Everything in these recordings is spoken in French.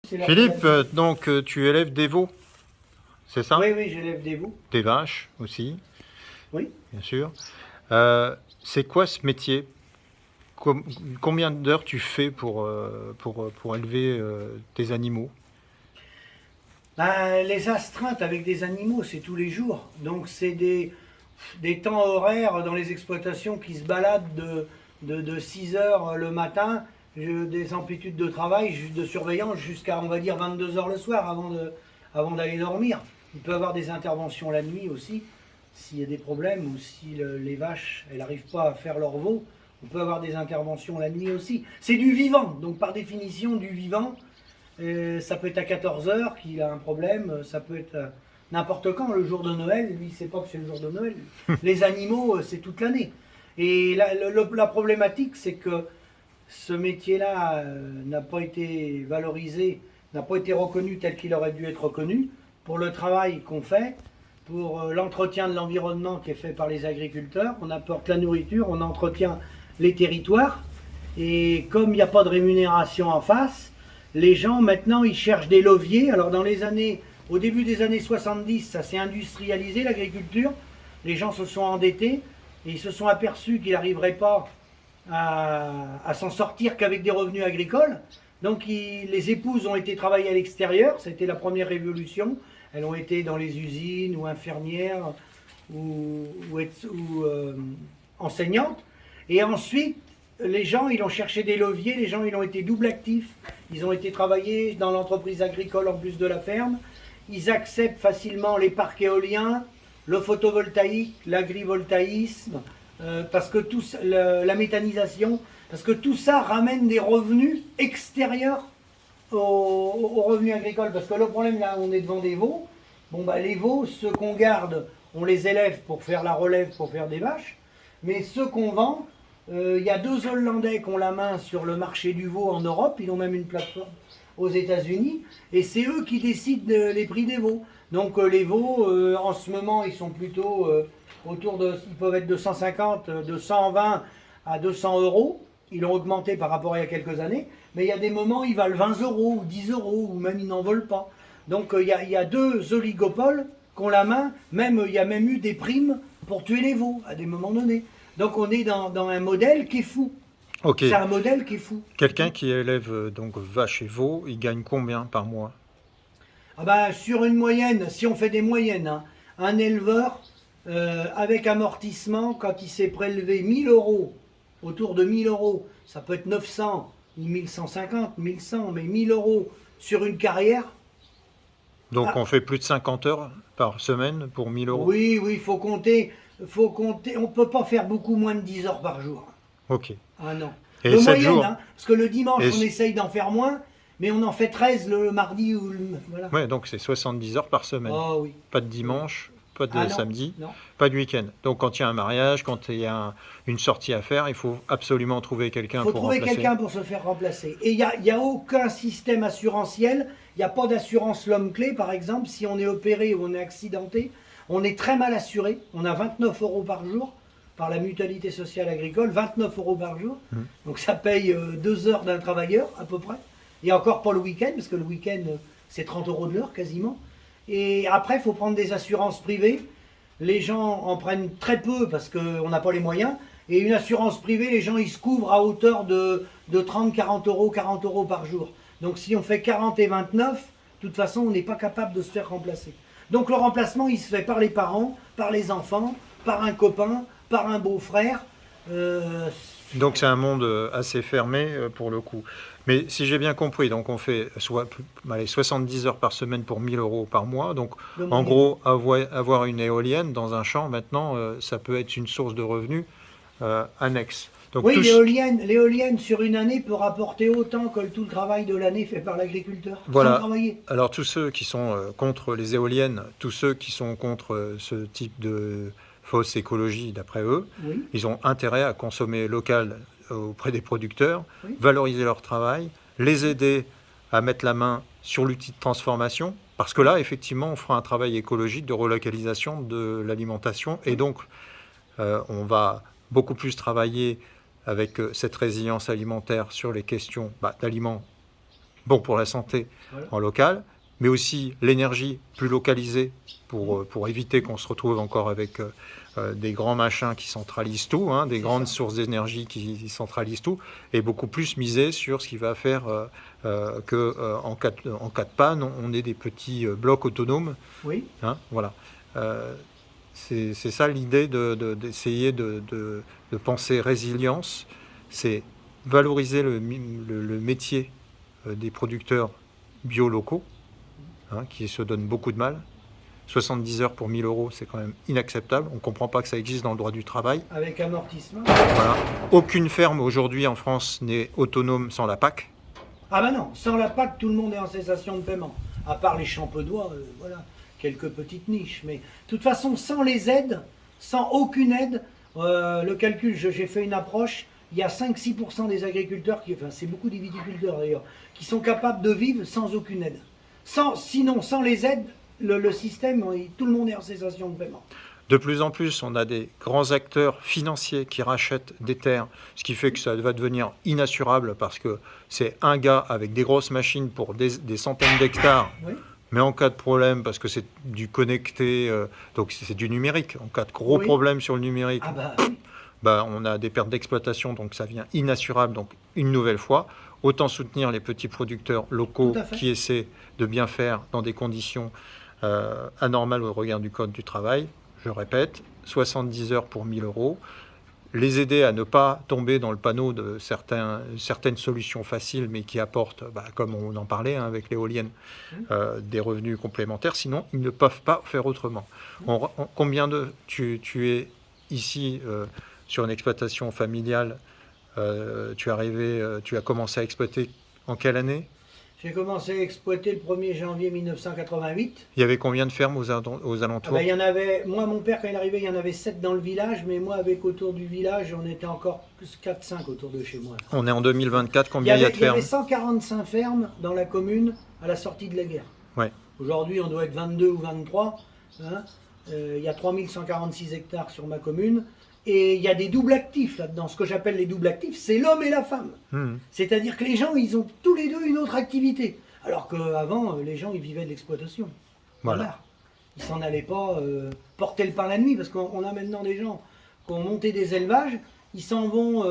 c'est la Philippe, relation. tu élèves des veaux, c'est ça? Oui, oui, j'élève des veaux. Des vaches aussi, Oui. bien sûr. Euh, c'est quoi ce métier? Com- Combien d'heures tu fais pour élever tes animaux? Ben, les astreintes avec des animaux, c'est tous les jours. Donc c'est des temps horaires dans les exploitations qui se baladent de 6 heures le matin, des amplitudes de travail, de surveillance jusqu'à, on va dire, 22 heures le soir avant d'aller dormir. Il peut y avoir des interventions la nuit aussi, s'il y a des problèmes ou si les vaches, elles n'arrivent pas à faire leur veau. On peut avoir des interventions la nuit aussi. C'est du vivant, donc par définition du vivant. Ça peut être à 14 heures qu'il a un problème, ça peut être n'importe quand, le jour de Noël, lui il ne sait pas que c'est le jour de Noël. Les animaux, c'est toute l'année. Et la problématique, c'est que ce métier-là n'a pas été valorisé, n'a pas été reconnu tel qu'il aurait dû être reconnu pour le travail qu'on fait, pour l'entretien de l'environnement qui est fait par les agriculteurs. On apporte la nourriture, on entretient les territoires. Et comme il n'y a pas de rémunération en face, les gens maintenant ils cherchent des leviers. Alors au début des années 70, ça s'est industrialisé l'agriculture. Les gens se sont endettés et ils se sont aperçus qu'ils n'arriveraient pas à s'en sortir qu'avec des revenus agricoles. Donc les épouses ont été travailler à l'extérieur, c'était la première révolution. Elles ont été dans les usines ou infirmières ou enseignantes. Et ensuite, les gens, ils ont cherché des leviers, les gens, ils ont été double actifs. Ils ont été travailler dans l'entreprise agricole en plus de la ferme. Ils acceptent facilement les parcs éoliens, le photovoltaïque, l'agrivoltaïsme, parce que la méthanisation, parce que tout ça ramène des revenus extérieurs aux revenus agricoles. Parce que le problème, là, on est devant des veaux. Bon, bah, les veaux, ceux qu'on garde, on les élève pour faire la relève, pour faire des vaches. Mais ceux qu'on vend, il y a 2 Hollandais qui ont la main sur le marché du veau en Europe. Ils ont même une plateforme aux États-Unis. Et c'est eux qui décident les prix des veaux. Donc les veaux, en ce moment, ils sont plutôt ils peuvent être de 150, de 120 à 200 euros. Ils ont augmenté par rapport à il y a quelques années. Mais il y a des moments, ils valent 20 euros ou 10 euros, ou même ils n'en volent pas. Donc il y a deux oligopoles qui ont la main. Même il y a même eu des primes pour tuer les veaux à des moments donnés. Donc on est dans un modèle qui est fou. Ok. C'est un modèle qui est fou. Quelqu'un qui élève donc vaches et veaux, il gagne combien par mois? Ah ben, sur une moyenne, si on fait des moyennes, hein, un éleveur avec amortissement, quand il s'est prélevé 1000 euros, autour de 1000 euros, ça peut être 900 ou 1150, 1100, mais 1000 euros sur une carrière. Donc Ah, on fait plus de 50 heures par semaine pour 1 000 euros? oui, oui, faut compter. On ne peut pas faire beaucoup moins de 10 heures par jour. Ok. Ah non. Et De 7 moyenne, jours? hein, parce que le dimanche, Et, on essaye d'en faire moins, mais on en fait 13 le mardi ou le. Voilà. ouais, donc c'est 70 heures par semaine. Oh oui. Pas de Oui. dimanche, pas Ah de non, samedi, non. pas de week-end. Donc quand il y a un mariage, quand il y a une sortie à faire, il faut absolument trouver Il quelqu'un faut pour trouver remplacer. quelqu'un pour se faire remplacer. Et y a aucun système assurantiel. Il n'y a pas d'assurance l'homme-clé, par exemple. Si on est opéré ou on est accidenté, on est très mal assuré. On a 29 euros par jour par la mutualité sociale agricole, 29 euros par jour. Mhm. Donc ça paye 2 heures d'un travailleur à peu près. Et encore pas le week-end, parce que le week-end, c'est 30 euros de l'heure quasiment. Et après, il faut prendre des assurances privées. Les gens en prennent très peu parce qu'on n'a pas les moyens. Et une assurance privée, les gens ils se couvrent à hauteur de 30, 40 euros par jour. Donc si on fait 40 et 29, de toute façon, on n'est pas capable de se faire remplacer. Donc le remplacement, il se fait par les parents, par les enfants, par un copain, par un beau-frère. Euh, Donc c'est un monde assez fermé pour le coup. Mais si j'ai bien compris, donc on fait 70 heures par semaine pour 1 000 euros par mois. Donc de en moyenne. gros, avoir une éolienne dans un champ maintenant, ça peut être une source de revenus annexe. Donc Oui, tous, l'éolienne sur une année peut rapporter autant que tout le travail de l'année fait par l'agriculteur, sans voilà. travailler. Alors tous ceux qui sont contre les éoliennes, tous ceux qui sont contre ce type de fausse écologie, d'après eux, Oui, ils ont intérêt à consommer local auprès des producteurs, oui. valoriser leur travail, les aider à mettre la main sur l'outil de transformation, parce que là, effectivement, on fera un travail écologique de relocalisation de l'alimentation, et donc on va beaucoup plus travailler avec cette résilience alimentaire sur les questions d'aliments bon pour la santé en local, mais aussi l'énergie plus localisée pour éviter qu'on se retrouve encore avec des grands machins qui centralisent tout, hein, des grandes sources d'énergie qui centralisent tout, et beaucoup plus miser sur ce qui va faire qu'en cas de panne, on ait des petits blocs autonomes. Oui. Hein, voilà. C'est ça l'idée d'essayer de penser résilience, c'est valoriser le métier des producteurs bio locaux, hein, qui se donnent beaucoup de mal. 70 heures pour 1 000 €, c'est quand même inacceptable. On ne comprend pas que ça existe dans le droit du travail. Avec amortissement. Voilà. Aucune ferme aujourd'hui en France n'est autonome sans la PAC. Ah ben non, sans la PAC, tout le monde est en cessation de paiement. À part les champenois, voilà, quelques petites niches. Mais de toute façon, sans les aides, sans aucune aide, le calcul, j'ai fait une approche, il y a 5-6% des agriculteurs, enfin c'est beaucoup des viticulteurs d'ailleurs, qui sont capables de vivre sans aucune aide. Sinon, sans les aides, le système, tout le monde est en cessation de paiement. De plus en plus, on a des grands acteurs financiers qui rachètent des terres, ce qui fait que ça va devenir inassurable parce que c'est un gars avec des grosses machines pour des centaines d'hectares. Oui. Mais en cas de problème, parce que c'est du connecté, donc c'est du numérique, en cas de gros problème sur le numérique, on a des pertes d'exploitation, donc ça devient inassurable. Donc une nouvelle fois, autant soutenir les petits producteurs locaux qui essaient de bien faire dans des conditions anormales au regard du Code du travail. Je répète, 70 heures pour 1 000 €. Les aider à ne pas tomber dans le panneau de certaines solutions faciles, mais qui apportent, comme on en parlait avec l'éolienne, des revenus complémentaires. Sinon, ils ne peuvent pas faire autrement. Tu es ici sur une exploitation familiale. Tu as commencé à exploiter en quelle année ? J'ai commencé à exploiter le 1er janvier 1988. Il y avait combien de fermes aux alentours ? Il y en avait, moi, mon père, quand il est arrivé, il y en avait 7 dans le village, mais moi, avec autour du village, on était encore plus 4-5 autour de chez moi. On est en 2024, combien il y a de fermes ? Il y avait 145 fermes dans la commune à la sortie de la guerre. Ouais. Aujourd'hui, on doit être 22 ou 23. Hein. Il y a 3146 hectares sur ma commune. Et il y a des doubles actifs là-dedans. Ce que j'appelle les doubles actifs, c'est l'homme et la femme. C'est-à-dire que les gens, ils ont tous les deux une autre activité. Alors qu'avant, les gens, ils vivaient de l'exploitation. Voilà. Ils s'en allaient pas porter le pain la nuit, parce qu'on a maintenant des gens qui ont monté des élevages, ils s'en vont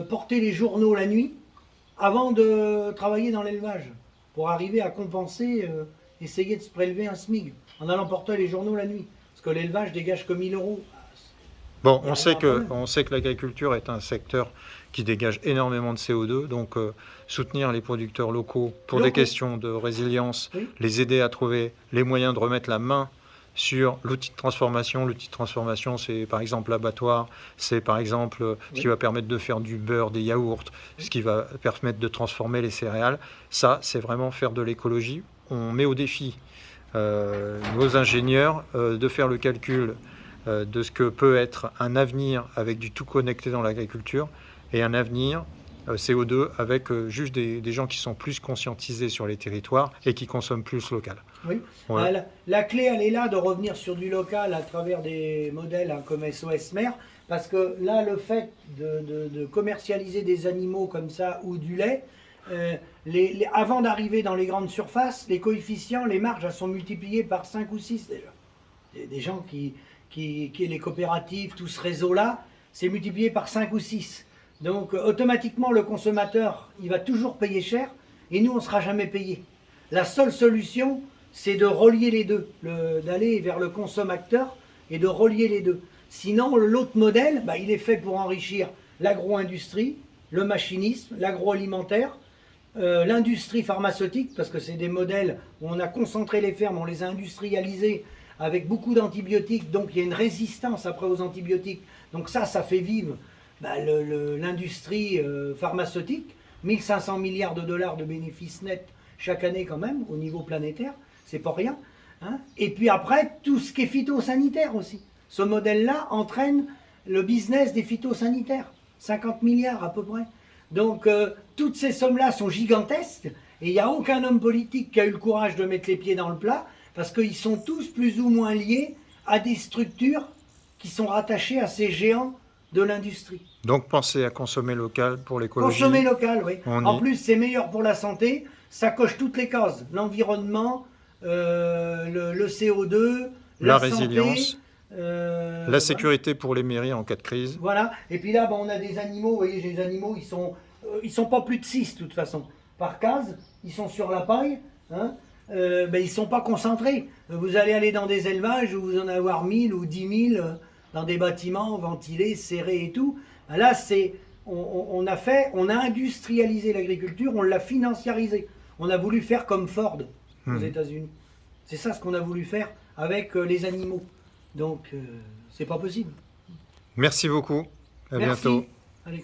porter les journaux la nuit avant de travailler dans l'élevage, pour arriver à compenser, essayer de se prélever un SMIC, en allant porter les journaux la nuit. Parce que l'élevage dégage que 1 000 €. Bon, on sait que l'agriculture est un secteur qui dégage énormément de CO2, donc soutenir les producteurs locaux pour des questions de résilience, les aider à trouver les moyens de remettre la main sur l'outil de transformation. L'outil de transformation, c'est par exemple l'abattoir, c'est par exemple ce qui va permettre de faire du beurre, des yaourts, ce qui va permettre de transformer les céréales. Ça, c'est vraiment faire de l'écologie. On met au défi nos ingénieurs de faire le calcul de ce que peut être un avenir avec du tout connecté dans l'agriculture et un avenir CO2 avec juste des gens qui sont plus conscientisés sur les territoires et qui consomment plus local. Oui, voilà. La clé, elle est là de revenir sur du local à travers des modèles comme SOS Mer, parce que là, le fait de commercialiser des animaux comme ça ou du lait, avant d'arriver dans les grandes surfaces, les coefficients, les marges, elles sont multipliées par 5 ou 6 déjà. Des gens qui les coopératives, tout ce réseau-là, c'est multiplié par 5 ou 6. Donc automatiquement, le consommateur, il va toujours payer cher, et nous, on ne sera jamais payé. La seule solution, c'est de relier les deux, d'aller vers le consommateur et de relier les deux. Sinon, l'autre modèle, il est fait pour enrichir l'agro-industrie, le machinisme, l'agroalimentaire, l'industrie pharmaceutique, parce que c'est des modèles où on a concentré les fermes, on les a industrialisées, avec beaucoup d'antibiotiques, donc il y a une résistance après aux antibiotiques. Donc ça fait vivre l'industrie pharmaceutique, 1500 milliards de dollars de bénéfices nets chaque année quand même, au niveau planétaire, c'est pas rien. Hein. Et puis après, tout ce qui est phytosanitaire aussi. Ce modèle-là entraîne le business des phytosanitaires, 50 milliards à peu près. Donc toutes ces sommes-là sont gigantesques, et il n'y a aucun homme politique qui a eu le courage de mettre les pieds dans le plat, parce qu'ils sont tous plus ou moins liés à des structures qui sont rattachées à ces géants de l'industrie. Donc pensez à consommer local pour l'écologie. Consommer local, oui. En plus, c'est meilleur pour la santé, ça coche toutes les cases. L'environnement, le CO2, La santé, résilience, voilà. la sécurité pour les mairies en cas de crise. Voilà. Et puis là, on a des animaux. Vous voyez, j'ai des animaux, ils sont pas plus de 6 de toute façon. Par case, ils sont sur la paille. Hein. Ils ne sont pas concentrés. Vous allez aller dans des élevages où vous en avez 1000 ou 10 000 dans des bâtiments ventilés, serrés et tout. Là, on a industrialisé l'agriculture, on l'a financiarisé. On a voulu faire comme Ford aux États-Unis. C'est ça ce qu'on a voulu faire avec les animaux. Donc, c'est pas possible. Merci beaucoup. À Merci, bientôt. Alexandre.